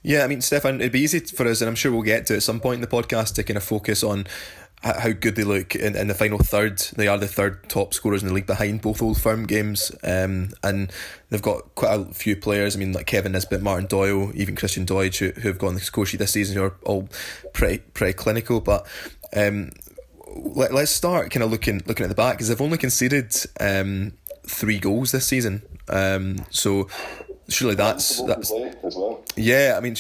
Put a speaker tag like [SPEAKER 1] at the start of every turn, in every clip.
[SPEAKER 1] Yeah, I mean, Stefan, it'd be easy for us, and I'm sure we'll get to at some point in the podcast, to kind of focus on how good they look in the final third. They are the third top scorers in the league behind both Old Firm games, and they've got quite a few players. I mean, like Kevin Nisbet, Martin Doyle, even Christian Deutsch, who have got on the score sheet this season, who are all pretty clinical. But let's start kind of looking at the back, because they've only conceded 3 goals this season. So surely that's yeah. I mean,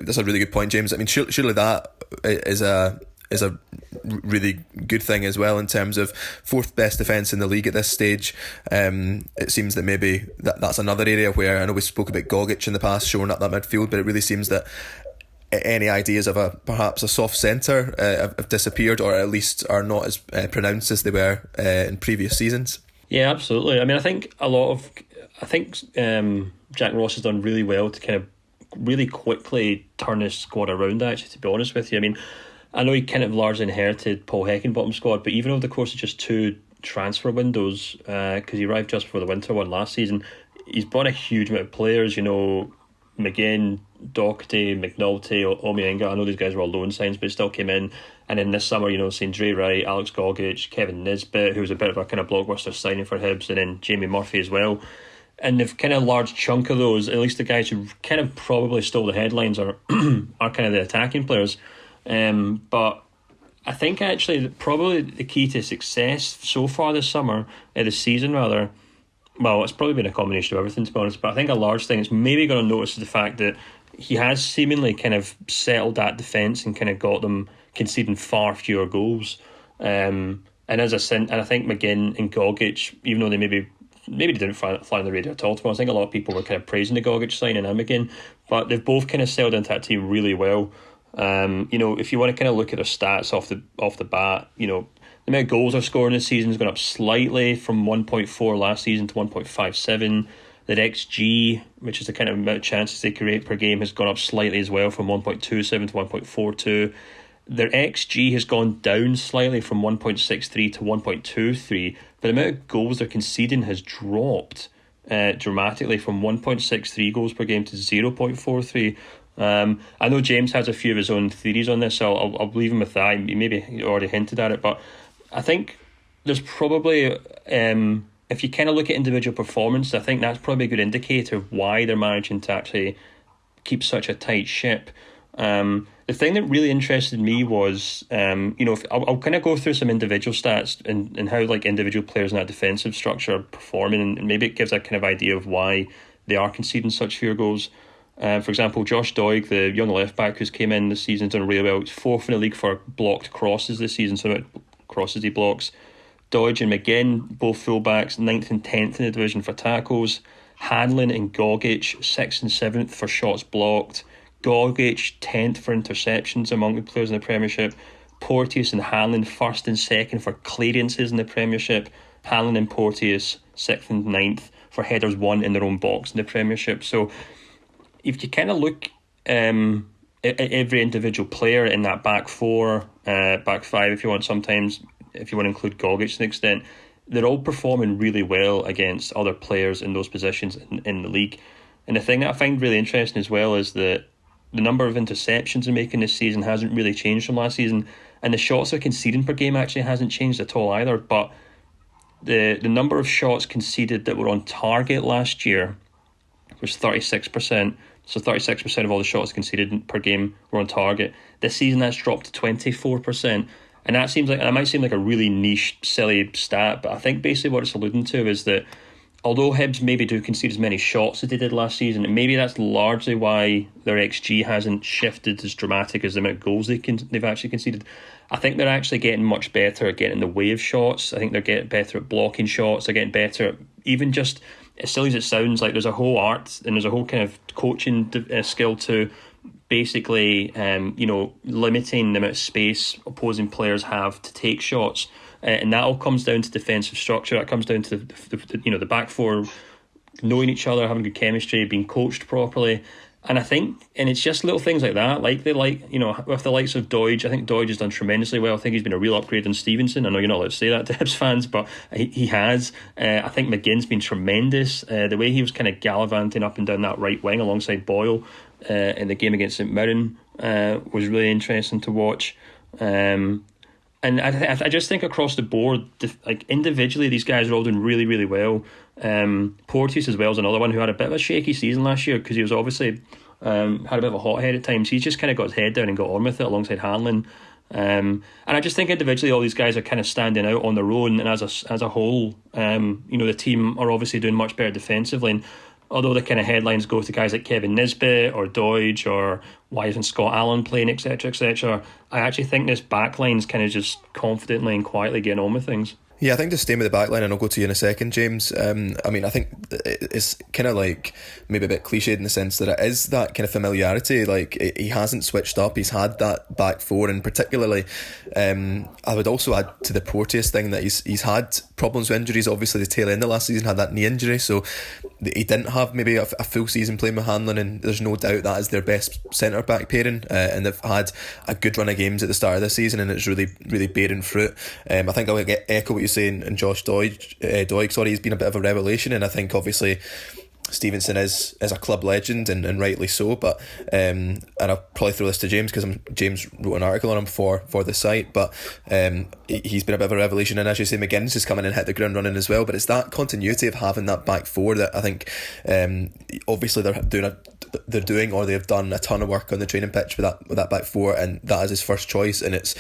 [SPEAKER 1] that's a really good point, James. I mean, surely that is a really good thing as well, in terms of 4th best defence in the league at this stage. It seems that maybe that's another area where, I know we spoke about Gogic in the past showing up that midfield, but it really seems that any ideas of perhaps a soft centre have disappeared, or at least are not as pronounced as they were in previous seasons.
[SPEAKER 2] Yeah, absolutely. I mean, I think Jack Ross has done really well to kind of really quickly turn his squad around, actually, to be honest with you. I mean, I know he kind of largely inherited Paul Heckingbottom's squad, but even over the course of just 2 transfer windows, because he arrived just before the winter one last season, he's brought a huge amount of players, McGinn, Doherty, McNulty, Omienga. I know these guys were all loan signs, but he still came in. And then this summer, St Dre Wright, Alex Gogic, Kevin Nisbet, who was a bit of a kind of blockbuster signing for Hibs, and then Jamie Murphy as well. And they've kind of large chunk of those, at least the guys who kind of probably stole the headlines, are kind of the attacking players. But I think actually probably the key to success so far this summer, this season rather, well, it's probably been a combination of everything, to be honest, but I think a large thing is maybe going to notice is the fact that he has seemingly kind of settled that defence and kind of got them conceding far fewer goals. And I think McGinn and Gogic, even though they maybe they didn't fly on the radar at all, I think a lot of people were kind of praising the Gogic signing and McGinn, but they've both kind of settled into that team really well. If you want to kind of look at their stats off the bat, the amount of goals they're scoring this season has gone up slightly from 1.4 last season to 1.57. Their XG, which is the kind of amount of chances they create per game, has gone up slightly as well, from 1.27 to 1.42. Their XG has gone down slightly from 1.63 to 1.23, but the amount of goals they're conceding has dropped dramatically from 1.63 goals per game to 0.43. I know James has a few of his own theories on this, so I'll leave him with that. He already hinted at it, but I think there's probably, if you kind of look at individual performance, I think that's probably a good indicator of why they're managing to actually keep such a tight ship. The thing that really interested me was, I'll kind of go through some individual stats and how like individual players in that defensive structure are performing, and maybe it gives a kind of idea of why they are conceding such fewer goals. For example, Josh Doig, the young left back who's came in this season, has done really well. He's 4th in the league for blocked crosses this season, so about crosses he blocks. Deutsch and McGinn, both fullbacks, 9th and 10th in the division for tackles. Hanlon and Gogic, 6th and 7th for shots blocked. Gogic, 10th for interceptions among the players in the Premiership. Porteous and Hanlon, 1st and 2nd for clearances in the Premiership. Hanlon and Porteous, 6th and 9th for headers won in their own box in the Premiership. So if you kind of look at every individual player in that back 4, back 5 if you want, sometimes if you want to include Gogic to an extent, they're all performing really well against other players in those positions in the league. And the thing that I find really interesting as well is that the number of interceptions they're making this season hasn't really changed from last season, and the shots they're conceding per game actually hasn't changed at all either. But the number of shots conceded that were on target last year was 36%. So 36% of all the shots conceded per game were on target. This season that's dropped to 24%. And that might seem like a really niche, silly stat, but I think basically what it's alluding to is that although Hibs maybe do concede as many shots as they did last season, and maybe that's largely why their XG hasn't shifted as dramatic as the amount of goals they've actually conceded, I think they're actually getting much better at getting in the way of shots. I think they're getting better at blocking shots. They're getting better at, even just as silly as it sounds, like there's a whole art and there's a whole kind of coaching skill to basically limiting the amount of space opposing players have to take shots. And that all comes down to defensive structure. That comes down to the back 4 knowing each other, having good chemistry, being coached properly. And I think, and it's just little things like that, with the likes of Doidge. I think Doidge has done tremendously well. I think he's been a real upgrade on Stevenson. I know you're not allowed to say that to Hibs fans, but he has. I think McGinn's been tremendous. The way he was kind of gallivanting up and down that right wing alongside Boyle in the game against St Mirren was really interesting to watch. And I just think across the board, like individually, these guys are all doing really, really well. Porteous as well is another one who had a bit of a shaky season last year because he was obviously had a bit of a hothead at times. He's just kind of got his head down and got on with it alongside Hanlon. And I just think individually all these guys are kind of standing out on their own, and as a whole, the team are obviously doing much better defensively. And although the kind of headlines go to guys like Kevin Nisbet or Doidge or why isn't Scott Allen playing, etc., etc., I actually think this backline's kind of just confidently and quietly getting on with things.
[SPEAKER 1] Yeah, I think just staying with the backline, and I'll go to you in a second, James. I think it's kind of like maybe a bit cliched in the sense that it is that kind of familiarity. Like he hasn't switched up. He's had that back four, and particularly, I would also add to the Porteous thing that he's had problems with injuries. Obviously, the tail end of last season had that knee injury, so he didn't have maybe a full season playing with Hanlon, and there's no doubt that is their best centre back pairing, and they've had a good run of games at the start of the season, and it's really, really bearing fruit. I think I'll echo what you say, and Josh Doig, sorry, he's been a bit of a revelation, and I think obviously Stevenson is a club legend, and rightly so, but and I'll probably throw this to James because James wrote an article on him for the site, but he's been a bit of a revelation, and as you say, McGinn's just come in and hit the ground running as well. But it's that continuity of having that back four that I think obviously they're doing or they've done a ton of work on the training pitch with that back four, and that is his first choice, and it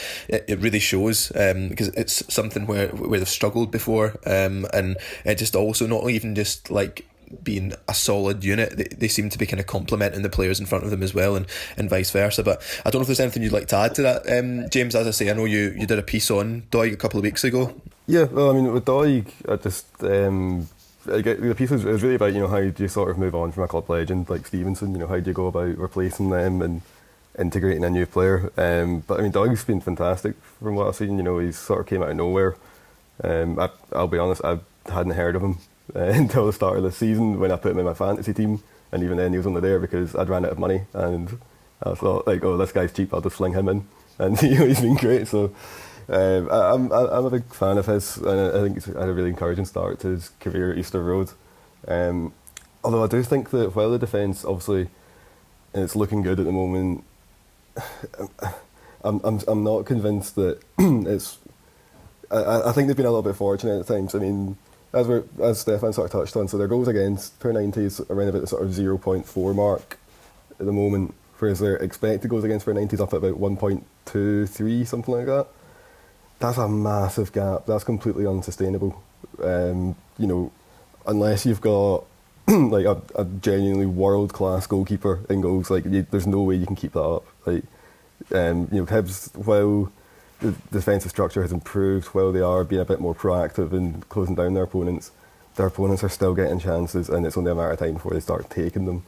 [SPEAKER 1] really shows because it's something where they've struggled before, and it just also not even just like being a solid unit, they seem to be kind of complementing the players in front of them as well, and vice versa. But I don't know if there's anything you'd like to add to that, James. As I say, I know you did a piece on Doig a couple of weeks ago.
[SPEAKER 3] Yeah, well, I mean, with Doig, I just the piece was really about how do you sort of move on from a club legend like Stevenson. How do you go about replacing them and integrating a new player? But I mean, Doig's been fantastic from what I've seen. He's sort of came out of nowhere. I'll be honest, I hadn't heard of him until the start of the season when I put him in my fantasy team, and even then he was only there because I'd ran out of money, and I thought like, oh, this guy's cheap, I'll just fling him in, and he's been great. So I'm a big fan of his, and I think he's had a really encouraging start to his career at Easter Road. Although I do think that while the defence obviously it's looking good at the moment, I'm not convinced that it's. I think they've been a little bit fortunate at times. I mean, as Stefan sort of touched on, so their goals against per 90 is around about the sort of 0.4 mark at the moment, whereas their expected goals against per 90 is up at about 1.23, something like that. That's a massive gap. That's completely unsustainable. Unless you've got like a genuinely world-class goalkeeper in goals, like there's no way you can keep that up. Like, Hibs, while the defensive structure has improved, while they are being a bit more proactive in closing down their opponents are still getting chances, and it's only a matter of time before they start taking them.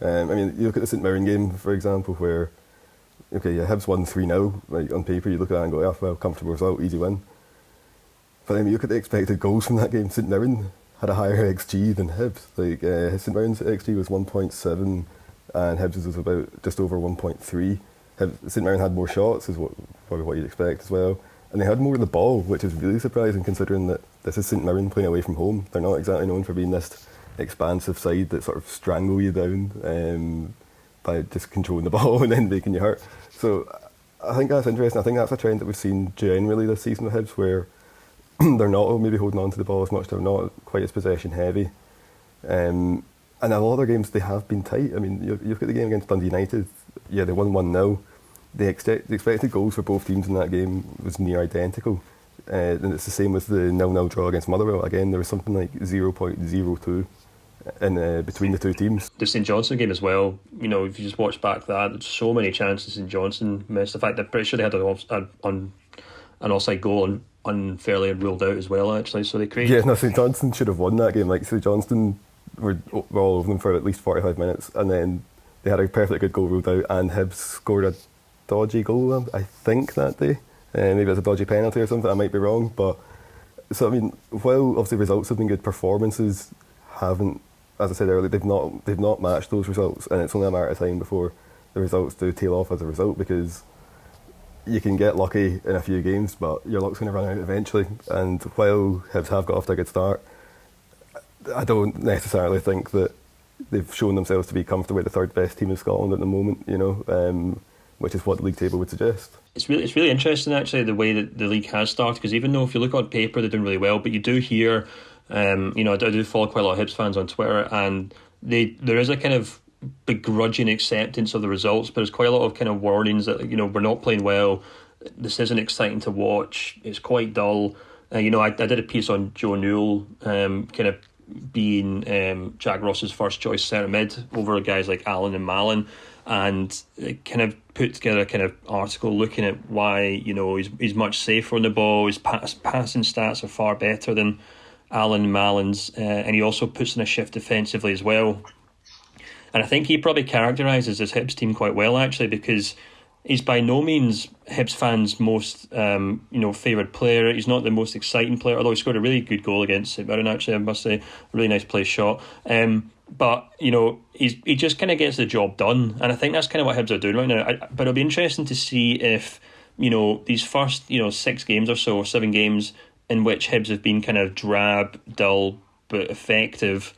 [SPEAKER 3] You look at the St Mirren game, for example, where Hibs won 3-0. Like on paper, you look at that and go, yeah, well, comfortable result, easy win. But then you look at the expected goals from that game. St Mirren had a higher XG than Hibs. Like St Mirren's XG was 1.7, and Hibs was about just over 1.3. St Mirren had more shots, is probably what you'd expect as well, and they had more of the ball, which is really surprising considering that this is St Mirren playing away from home. They're not exactly known for being this expansive side that sort of strangle you down by just controlling the ball and then making you hurt. So I think that's interesting. I think that's a trend that we've seen generally this season with Hibs, where they're not maybe holding on to the ball as much, they're not quite as possession heavy. And a lot of their games, they have been tight. I mean, you look at the game against Dundee United, they won 1-0. The expected goals for both teams in that game was near identical. And it's the same with the 0-0 draw against Motherwell. Again, there was something like 0.02 in between the two teams.
[SPEAKER 2] The St Johnstone game as well, if you just watch back that, there's so many chances St Johnstone missed. The fact that I'm pretty sure they had an offside goal unfairly ruled out as well, actually. So they created.
[SPEAKER 3] Yeah, no, St Johnstone should have won that game. Like St Johnstone were all over them for at least 45 minutes, and then they had a perfectly good goal ruled out, and Hibs scored a dodgy goal, I think, that day. Maybe it was a dodgy penalty or something, I might be wrong. But so, I mean, while obviously results have been good, performances haven't as I said earlier, they've not matched those results, and it's only a matter of time before the results do tail off as a result, because you can get lucky in a few games, but your luck's going to run out eventually. And while Hibs have got off to a good start, I don't necessarily think that they've shown themselves to be comfortably the third best team in Scotland at the moment, which is what the league table would suggest.
[SPEAKER 2] It's really interesting, actually, the way that the league has started, because even though if you look on paper they're doing really well, but you do hear, I do follow quite a lot of Hibs fans on Twitter, and there is a kind of begrudging acceptance of the results, but there's quite a lot of kind of warnings that we're not playing well, this isn't exciting to watch, it's quite dull. I did a piece on Joe Newell kind of being Jack Ross's first choice centre mid over guys like Allen and Mallon, and kind of put together a kind of article looking at why he's much safer on the ball, his passing stats are far better than Allen and Mallon's, and he also puts in a shift defensively as well. And I think he probably characterises his Hibs team quite well, actually, because he's by no means Hibs fans' most favoured player. He's not the most exciting player, although he scored a really good goal against St Mirren, actually, I must say. A really nice play shot. But he just kind of gets the job done. And I think that's kind of what Hibs are doing right now. But it'll be interesting to see if, these first, 6 games or so, 7 games in which Hibs have been kind of drab, dull, but effective,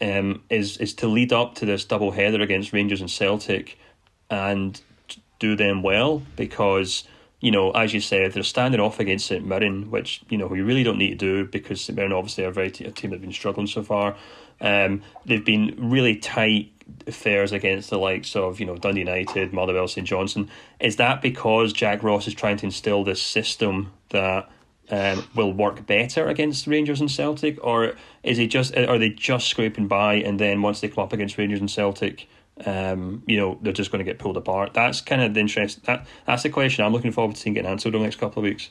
[SPEAKER 2] is to lead up to this double header against Rangers and Celtic and do them well, because as you said, they're standing off against St Mirren, which we really don't need to do, because St Mirren obviously are a team that's been struggling so far. They've been really tight affairs against the likes of Dundee United, Motherwell, St Johnstone. Is that because Jack Ross is trying to instill this system that will work better against Rangers and Celtic, or are they just scraping by, and then once they come up against Rangers and Celtic, they're just going to get pulled apart? That's kind of the interest. That's the question I'm looking forward to seeing getting answered over the next couple of weeks.